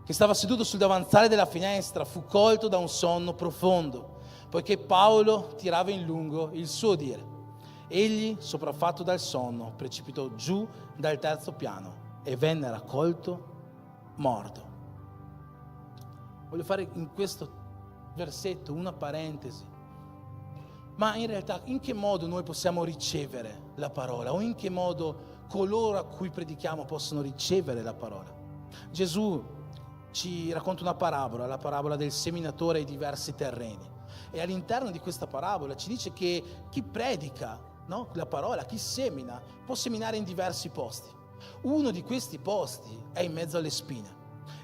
che stava seduto sul davanzale della finestra, fu colto da un sonno profondo, poiché Paolo tirava in lungo il suo dire. Egli, sopraffatto dal sonno, precipitò giù dal terzo piano e venne raccolto morto. Voglio fare in questo versetto una parentesi. Ma in realtà, in che modo noi possiamo ricevere la parola? O in che modo coloro a cui predichiamo possono ricevere la parola? Gesù ci racconta una parabola, la parabola del seminatore ai diversi terreni. E all'interno di questa parabola ci dice che chi predica, no, la parola, chi semina, può seminare in diversi posti. Uno di questi posti è in mezzo alle spine.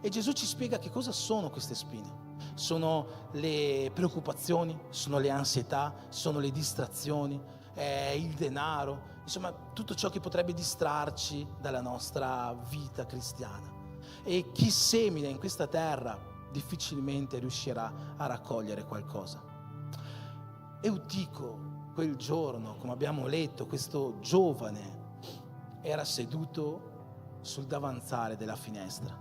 E Gesù ci spiega che cosa sono queste spine. Sono le preoccupazioni, sono le ansietà, sono le distrazioni, è il denaro, insomma tutto ciò che potrebbe distrarci dalla nostra vita cristiana. E chi semina in questa terra difficilmente riuscirà a raccogliere qualcosa. Eutico, quel giorno, come abbiamo letto, questo giovane era seduto sul davanzale della finestra.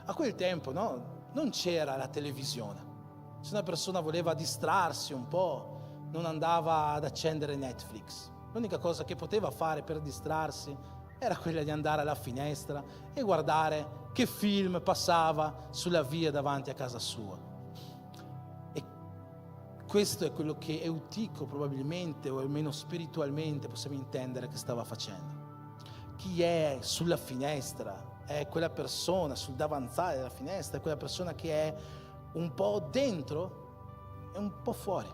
A quel tempo, no, non c'era la televisione. Se una persona voleva distrarsi un po', non andava ad accendere Netflix. L'unica cosa che poteva fare per distrarsi era quella di andare alla finestra e guardare che film passava sulla via davanti a casa sua. E questo è quello che Eutico probabilmente, o almeno spiritualmente, possiamo intendere che stava facendo. Chi è sulla finestra è quella persona, sul davanzale della finestra, è quella persona che è un po' dentro e un po' fuori,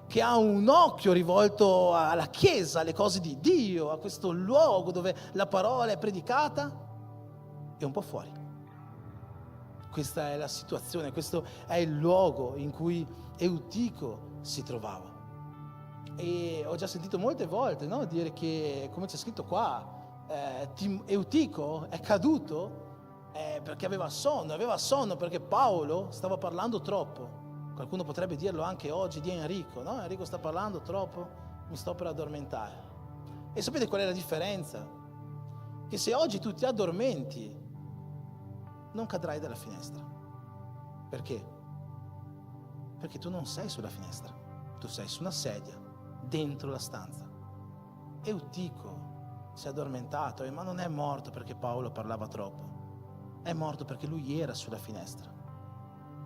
che ha un occhio rivolto alla Chiesa, alle cose di Dio, a questo luogo dove la parola è predicata, e un po' fuori. Questa è la situazione, questo è il luogo in cui Eutico si trovava. E ho già sentito molte volte, no, dire che, come c'è scritto qua, Eutico è caduto perché aveva sonno perché Paolo stava parlando troppo. Qualcuno potrebbe dirlo anche oggi di Enrico, no? Enrico sta parlando troppo, mi sto per addormentare. E sapete qual è la differenza? Che se oggi tu ti addormenti, non cadrai dalla finestra. Perché? Perché tu non sei sulla finestra, tu sei su una sedia, dentro la stanza. Eutico si è addormentato, ma non è morto perché Paolo parlava troppo, è morto perché lui era sulla finestra.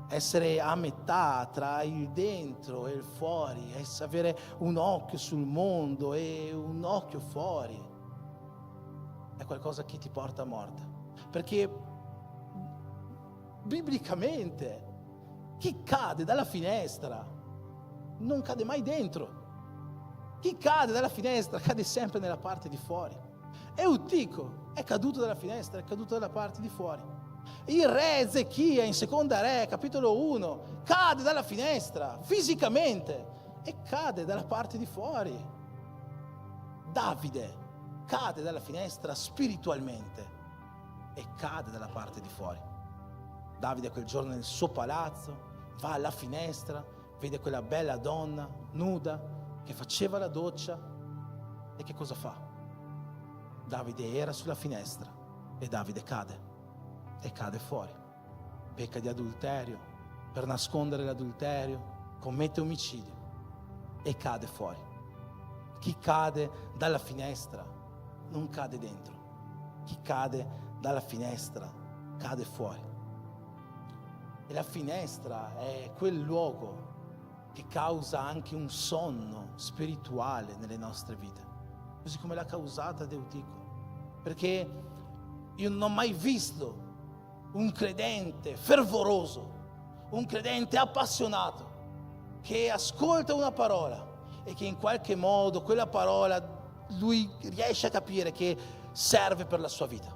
Essere a metà tra il dentro e il fuori, avere un occhio sul mondo e un occhio fuori, è qualcosa che ti porta a morte. Perché biblicamente chi cade dalla finestra non cade mai dentro. Chi cade dalla finestra cade sempre nella parte di fuori. Eutico è caduto dalla finestra, è caduto dalla parte di fuori. Il re Ezechia in Seconda Re, capitolo 1, cade dalla finestra fisicamente e cade dalla parte di fuori. Davide cade dalla finestra spiritualmente e cade dalla parte di fuori. Davide quel giorno nel suo palazzo va alla finestra, vede quella bella donna nuda che faceva la doccia e che cosa fa? Davide era sulla finestra e Davide cade. E cade fuori, pecca di adulterio, per nascondere l'adulterio, commette omicidio e cade fuori. Chi cade dalla finestra non cade dentro, chi cade dalla finestra cade fuori. E la finestra è quel luogo che causa anche un sonno spirituale nelle nostre vite, così come l'ha causata ad Eutico, perché io non ho mai visto un credente fervoroso, un credente appassionato, che ascolta una parola e che in qualche modo quella parola lui riesce a capire che serve per la sua vita,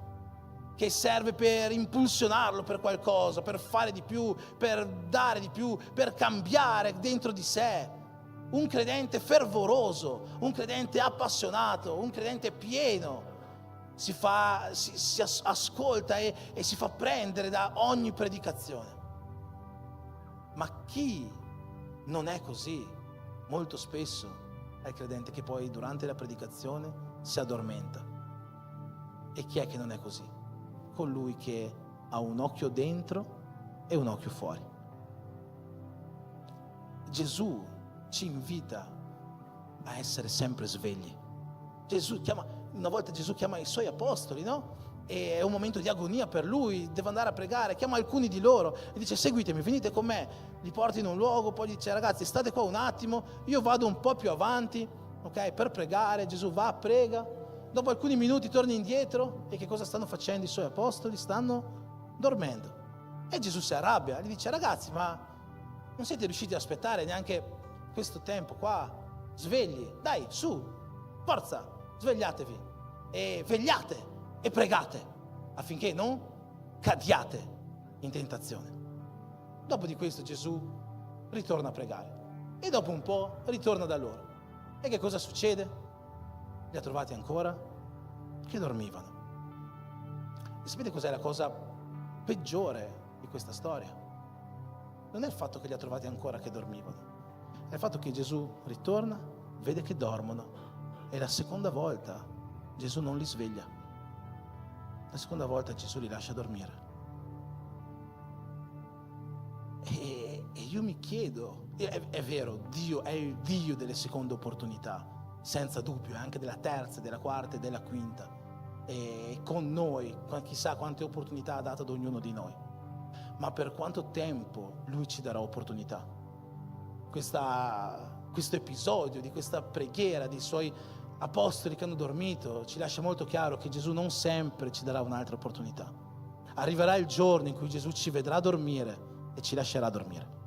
che serve per impulsionarlo per qualcosa, per fare di più, per dare di più, per cambiare dentro di sé. Un credente fervoroso, un credente appassionato, un credente pieno. Si ascolta e si fa prendere da ogni predicazione. Ma chi non è così, molto spesso è il credente che poi durante la predicazione si addormenta. E chi è che non è così? Colui che ha un occhio dentro e un occhio fuori. Gesù ci invita a essere sempre svegli. Una volta Gesù chiama i suoi apostoli, no? E è un momento di agonia per lui, deve andare a pregare, chiama alcuni di loro e dice: seguitemi, venite con me. Li porta in un luogo, poi dice: ragazzi, state qua un attimo, io vado un po' più avanti, ok, per pregare. Gesù va, prega, dopo alcuni minuti torna indietro e che cosa stanno facendo i suoi apostoli? Stanno dormendo. E Gesù si arrabbia, gli dice: ragazzi, ma non siete riusciti ad aspettare neanche questo tempo qua? Svegli, dai, su, forza, svegliatevi e vegliate e pregate affinché non cadiate in tentazione. Dopo di questo Gesù ritorna a pregare e dopo un po' ritorna da loro. E che cosa succede? Li ha trovati ancora che dormivano. E sapete cos'è la cosa peggiore di questa storia? Non è il fatto che li ha trovati ancora che dormivano, è il fatto che Gesù ritorna, vede che dormono e la seconda volta Gesù non li sveglia. La seconda volta Gesù li lascia dormire. E io mi chiedo, è vero, Dio è il Dio delle seconde opportunità, senza dubbio, anche della terza, della quarta e della quinta. E con noi, chissà quante opportunità ha dato ad ognuno di noi. Ma per quanto tempo Lui ci darà opportunità? Questo episodio di questa preghiera dei Suoi apostoli che hanno dormito ci lascia molto chiaro che Gesù non sempre ci darà un'altra opportunità. Arriverà il giorno in cui Gesù ci vedrà dormire e ci lascerà dormire.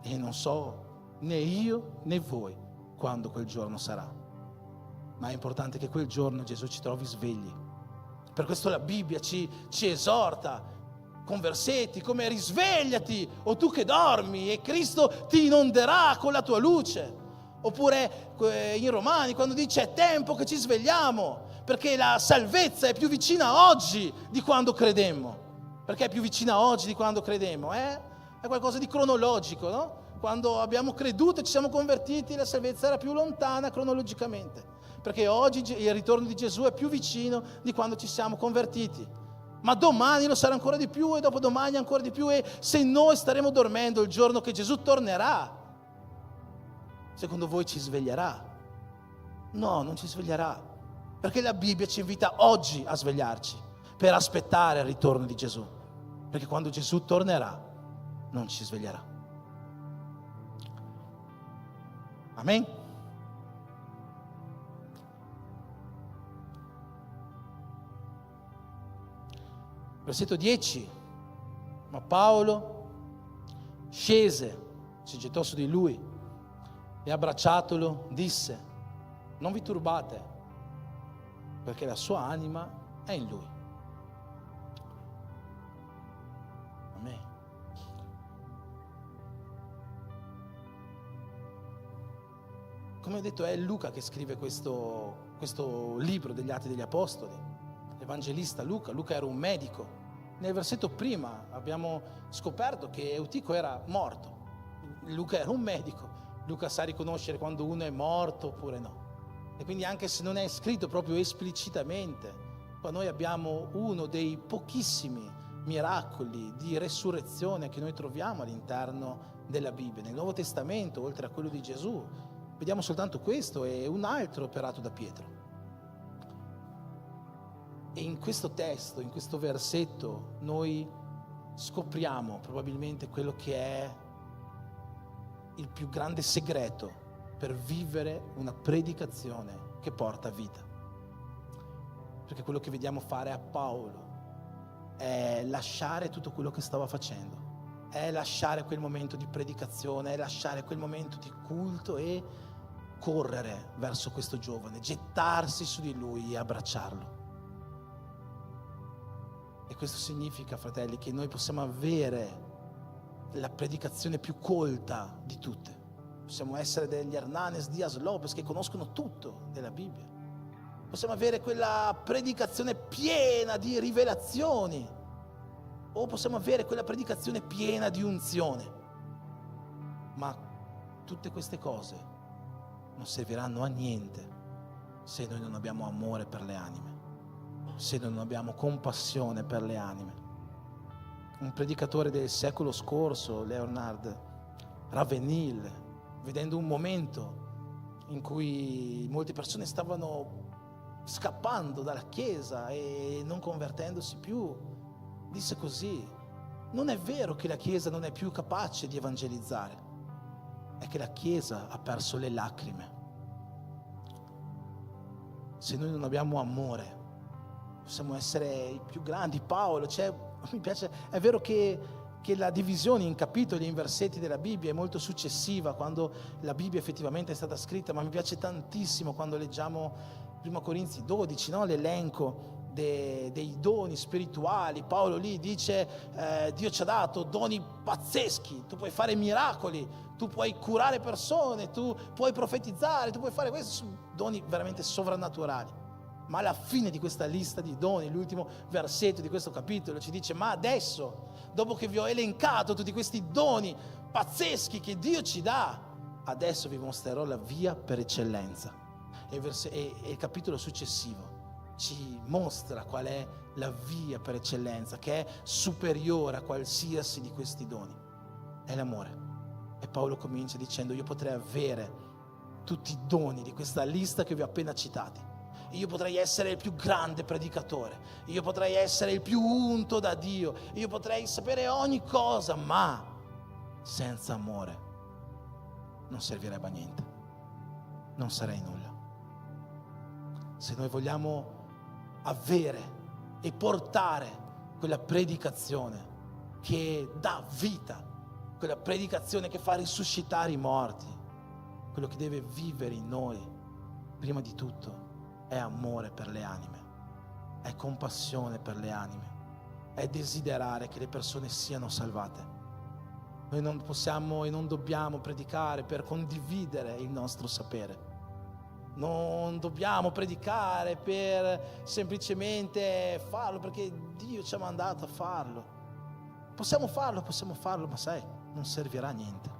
E non so né io né voi quando quel giorno sarà, ma è importante che quel giorno Gesù ci trovi svegli. Per questo la Bibbia ci esorta con versetti come risvegliati o tu che dormi e Cristo ti inonderà con la tua luce. Oppure in Romani quando dice è tempo che ci svegliamo, perché la salvezza è più vicina oggi di quando credemmo. Perché è più vicina oggi di quando credemmo? È qualcosa di cronologico, no? Quando abbiamo creduto e ci siamo convertiti, la salvezza era più lontana cronologicamente. Perché oggi il ritorno di Gesù è più vicino di quando ci siamo convertiti. Ma domani lo sarà ancora di più e dopodomani ancora di più. E se noi staremo dormendo il giorno che Gesù tornerà, secondo voi ci sveglierà? No, non ci sveglierà, perché la Bibbia ci invita oggi a svegliarci per aspettare il ritorno di Gesù, perché quando Gesù tornerà non ci sveglierà. Amen? Versetto 10. Ma Paolo scese, si gettò su di lui e abbracciatolo disse: non vi turbate, perché la sua anima è in lui. Amen. Come ho detto, è Luca che scrive questo libro degli Atti degli Apostoli, l'evangelista Luca. Luca era un medico. Nel versetto prima abbiamo scoperto che Eutico era morto. Luca era un medico. Luca sa riconoscere quando uno è morto oppure no. E quindi anche se non è scritto proprio esplicitamente, qua noi abbiamo uno dei pochissimi miracoli di resurrezione che noi troviamo all'interno della Bibbia. Nel Nuovo Testamento, oltre a quello di Gesù, vediamo soltanto questo e un altro operato da Pietro. E in questo testo, in questo versetto, noi scopriamo probabilmente quello che è il più grande segreto per vivere una predicazione che porta vita. Perché quello che vediamo fare a Paolo è lasciare tutto quello che stava facendo, è lasciare quel momento di predicazione, è lasciare quel momento di culto e correre verso questo giovane, gettarsi su di lui e abbracciarlo. E questo significa, fratelli, che noi possiamo avere la predicazione più colta di tutte. Possiamo essere degli Hernanes Diaz Lopez che conoscono tutto della Bibbia. Possiamo avere quella predicazione piena di rivelazioni, o possiamo avere quella predicazione piena di unzione. Ma tutte queste cose non serviranno a niente se noi non abbiamo amore per le anime, se noi non abbiamo compassione per le anime. Un predicatore del secolo scorso, Leonard Ravenhill, vedendo un momento in cui molte persone stavano scappando dalla chiesa e non convertendosi più, disse così: non è vero che la chiesa non è più capace di evangelizzare, è che la chiesa ha perso le lacrime. Se noi non abbiamo amore, possiamo essere i più grandi. Paolo, mi piace, è vero che la divisione in capitoli e in versetti della Bibbia è molto successiva quando la Bibbia effettivamente è stata scritta, ma mi piace tantissimo quando leggiamo 1 Corinzi 12, no? L'elenco dei doni spirituali. Paolo lì dice Dio ci ha dato doni pazzeschi, tu puoi fare miracoli, tu puoi curare persone, tu puoi profetizzare, tu puoi fare questi sono doni veramente sovrannaturali. Ma alla fine di questa lista di doni, l'ultimo versetto di questo capitolo ci dice: ma adesso, dopo che vi ho elencato tutti questi doni pazzeschi che Dio ci dà, adesso vi mostrerò la via per eccellenza. E il capitolo successivo ci mostra qual è la via per eccellenza, che è superiore a qualsiasi di questi doni. È l'amore. E Paolo comincia dicendo: io potrei avere tutti i doni di questa lista che vi ho appena citati. Io potrei essere il più grande predicatore, io potrei essere il più unto da Dio, io potrei sapere ogni cosa, ma senza amore non servirebbe a niente, non sarei nulla. Se noi vogliamo avere e portare quella predicazione che dà vita, quella predicazione che fa risuscitare i morti, quello che deve vivere in noi prima di tutto è amore per le anime, è compassione per le anime, è desiderare che le persone siano salvate. Noi non possiamo e non dobbiamo predicare per condividere il nostro sapere. Non dobbiamo predicare per semplicemente farlo perché Dio ci ha mandato a farlo. Possiamo farlo, ma sai, non servirà a niente.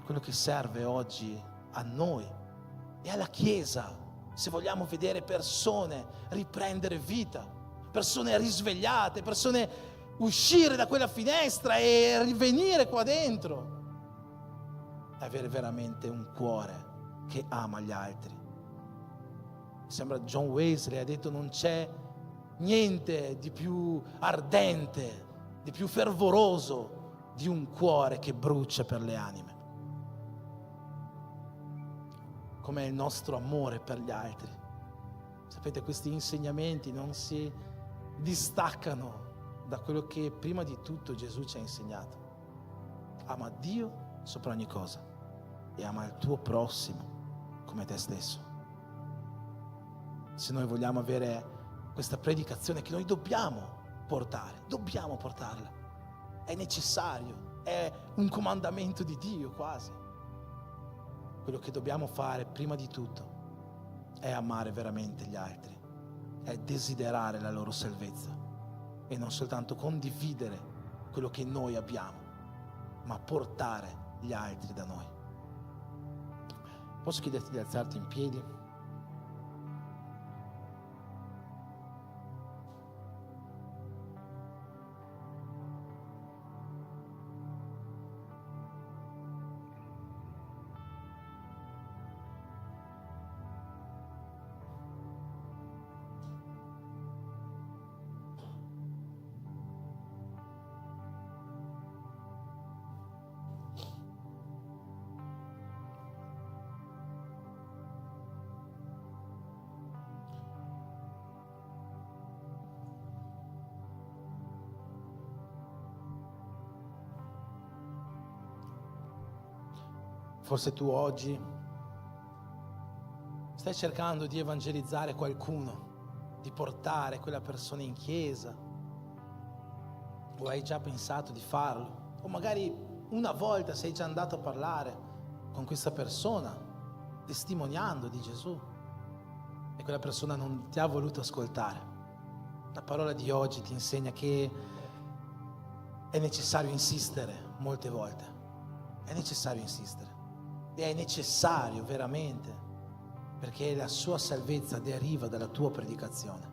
Quello che serve oggi a noi e alla Chiesa, se vogliamo vedere persone riprendere vita, persone risvegliate, persone uscire da quella finestra e rivenire qua dentro, è avere veramente un cuore che ama gli altri. Sembra John Wesley ha detto: non c'è niente di più ardente, di più fervoroso di un cuore che brucia per le anime. Com'è il nostro amore per gli altri. Sapete, questi insegnamenti non si distaccano da quello che prima di tutto Gesù ci ha insegnato. Ama Dio sopra ogni cosa e ama il tuo prossimo come te stesso. Se noi vogliamo avere questa predicazione che noi dobbiamo portarla, è necessario, è un comandamento di Dio quasi. Quello che dobbiamo fare prima di tutto è amare veramente gli altri, è desiderare la loro salvezza e non soltanto condividere quello che noi abbiamo, ma portare gli altri da noi. Posso chiederti di alzarti in piedi? Forse tu oggi stai cercando di evangelizzare qualcuno, di portare quella persona in chiesa, o hai già pensato di farlo, o magari una volta sei già andato a parlare con questa persona, testimoniando di Gesù, e quella persona non ti ha voluto ascoltare. La parola di oggi ti insegna che è necessario insistere molte volte, è necessario insistere. E è necessario veramente, perché la sua salvezza deriva dalla tua predicazione.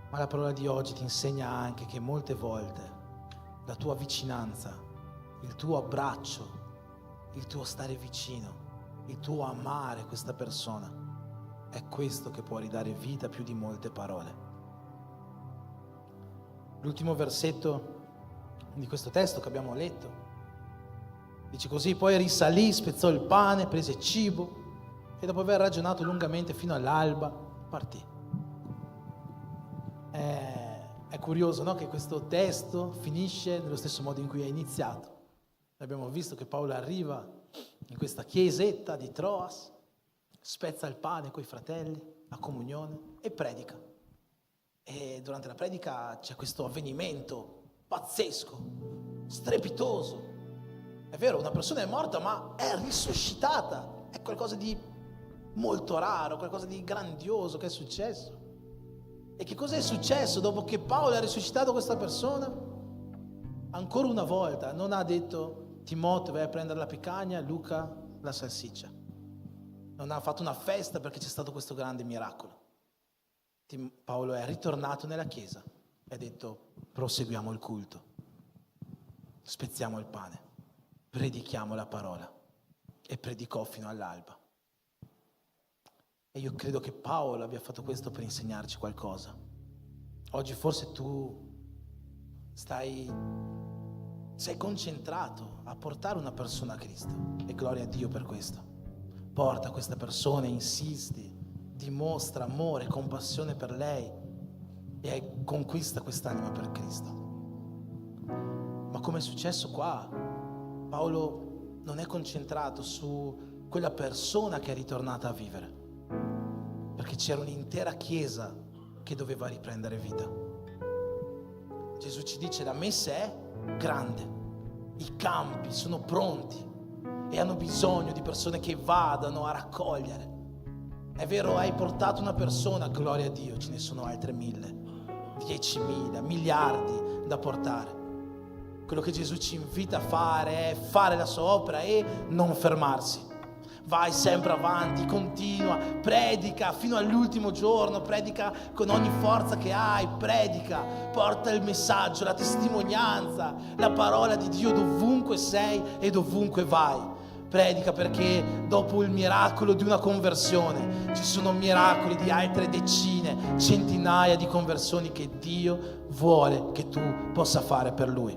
Ma la parola di oggi ti insegna anche che molte volte la tua vicinanza, il tuo abbraccio, il tuo stare vicino, il tuo amare questa persona è questo che può ridare vita più di molte parole. L'ultimo versetto di questo testo che abbiamo letto dice così: poi risalì, spezzò il pane, prese cibo e dopo aver ragionato lungamente fino all'alba partì. È curioso, no? Che questo testo finisce nello stesso modo in cui è iniziato. Abbiamo visto che Paolo arriva in questa chiesetta di Troas, spezza il pane coi fratelli, a comunione, e predica. E durante la predica c'è questo avvenimento pazzesco, strepitoso. È vero, una persona è morta, ma è risuscitata. È qualcosa di molto raro, qualcosa di grandioso che è successo. E che cosa è successo dopo che Paolo ha risuscitato questa persona? Ancora una volta non ha detto: Timoteo, vai a prendere la piccagna, Luca la salsiccia. Non ha fatto una festa perché c'è stato questo grande miracolo. Paolo è ritornato nella chiesa e ha detto: proseguiamo il culto, spezziamo il pane, predichiamo la parola. E predicò fino all'alba. E io credo che Paolo abbia fatto questo per insegnarci qualcosa. Oggi forse tu sei concentrato a portare una persona a Cristo, e gloria a Dio per questo. Porta questa persona, insisti, dimostra amore, compassione per lei e conquista quest'anima per Cristo. Ma come è successo qua, Paolo non è concentrato su quella persona che è ritornata a vivere, perché c'era un'intera chiesa che doveva riprendere vita. Gesù ci dice: la messa è grande, i campi sono pronti e hanno bisogno di persone che vadano a raccogliere. È vero, hai portato una persona, gloria a Dio, ce ne sono altre 1000, 10.000, miliardi da portare. Quello che Gesù ci invita a fare è fare la sua opera e non fermarsi. Vai sempre avanti, continua, predica fino all'ultimo giorno, predica con ogni forza che hai, predica, porta il messaggio, la testimonianza, la parola di Dio dovunque sei e dovunque vai. Predica, perché dopo il miracolo di una conversione ci sono miracoli di altre decine, centinaia di conversioni che Dio vuole che tu possa fare per Lui.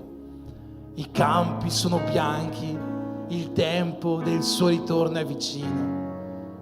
I campi sono bianchi, il tempo del suo ritorno è vicino.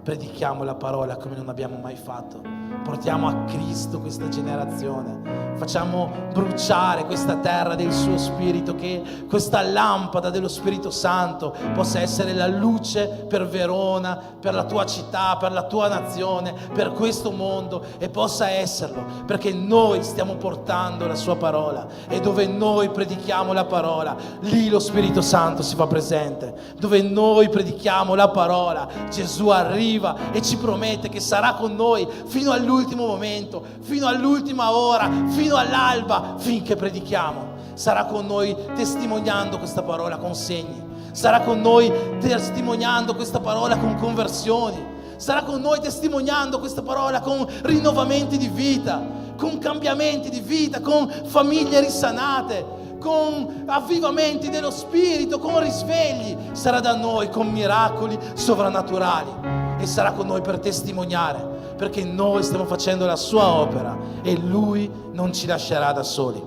Predichiamo la parola come non abbiamo mai fatto. Portiamo a Cristo questa generazione. Facciamo bruciare questa terra del suo Spirito, che questa lampada dello Spirito Santo possa essere la luce per Verona, per la tua città, per la tua nazione, per questo mondo, e possa esserlo, perché noi stiamo portando la sua parola, e dove noi predichiamo la parola, lì lo Spirito Santo si fa presente. Dove noi predichiamo la parola, Gesù arriva e ci promette che sarà con noi fino all'ultimo momento, fino all'ultima ora, fino all'alba, finché predichiamo. Sarà con noi testimoniando questa parola con segni, sarà con noi testimoniando questa parola con conversioni, sarà con noi testimoniando questa parola con rinnovamenti di vita, con cambiamenti di vita, con famiglie risanate, con avvivamenti dello Spirito, con risvegli. Sarà da noi con miracoli sovrannaturali, e sarà con noi per testimoniare, perché noi stiamo facendo la sua opera e Lui non ci lascerà da soli.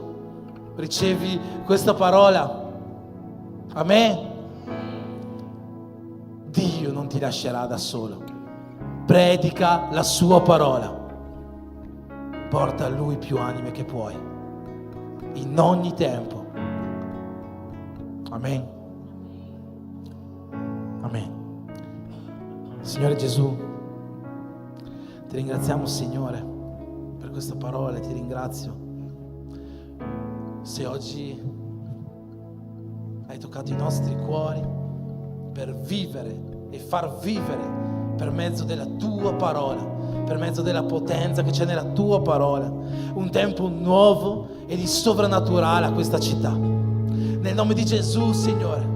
Ricevi questa parola? Amen? Dio non ti lascerà da solo. Predica la sua parola, porta a Lui più anime che puoi, in ogni tempo. Amen. Amen. Signore Gesù, ti ringraziamo, Signore, per questa parola. Ti ringrazio se oggi hai toccato i nostri cuori per vivere e far vivere per mezzo della tua parola, per mezzo della potenza che c'è nella tua parola, un tempo nuovo e di sovrannaturale a questa città. Nel nome di Gesù, Signore,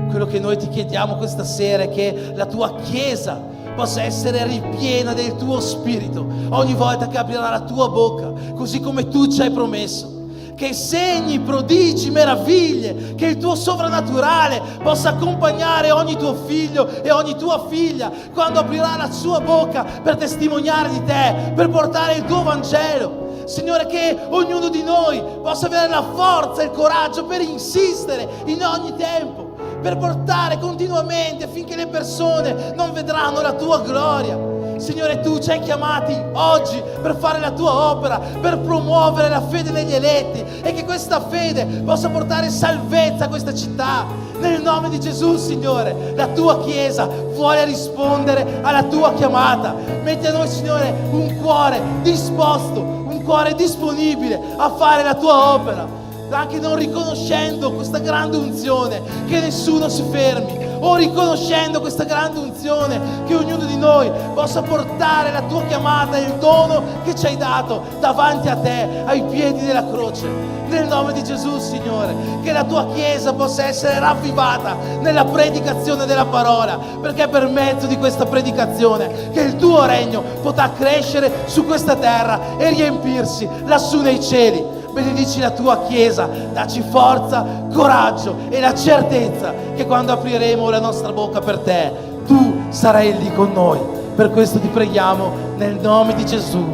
quello che noi ti chiediamo questa sera è che la tua Chiesa possa essere ripiena del tuo Spirito ogni volta che aprirà la tua bocca, così come tu ci hai promesso. Che segni, prodigi, meraviglie, che il tuo sovrannaturale possa accompagnare ogni tuo figlio e ogni tua figlia quando aprirà la sua bocca per testimoniare di te, per portare il tuo Vangelo. Signore, che ognuno di noi possa avere la forza e il coraggio per insistere in ogni tempo, per portare continuamente affinché le persone non vedranno la tua gloria. Signore, tu ci hai chiamati oggi per fare la tua opera, per promuovere la fede degli eletti, e che questa fede possa portare salvezza a questa città. Nel nome di Gesù, Signore, la tua Chiesa vuole rispondere alla tua chiamata. Metti a noi, Signore, un cuore disposto, un cuore disponibile a fare la tua opera, anche non riconoscendo questa grande unzione, che nessuno si fermi, o riconoscendo questa grande unzione, che ognuno di noi possa portare la tua chiamata e il dono che ci hai dato davanti a te, ai piedi della croce. Nel nome di Gesù, Signore, che la tua Chiesa possa essere ravvivata nella predicazione della parola, perché è per mezzo di questa predicazione che il tuo regno potrà crescere su questa terra e riempirsi lassù nei cieli. Benedici la tua Chiesa, dacci forza, coraggio e la certezza che quando apriremo la nostra bocca per te, tu sarai lì con noi. Per questo ti preghiamo nel nome di Gesù.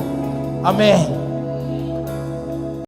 Amen.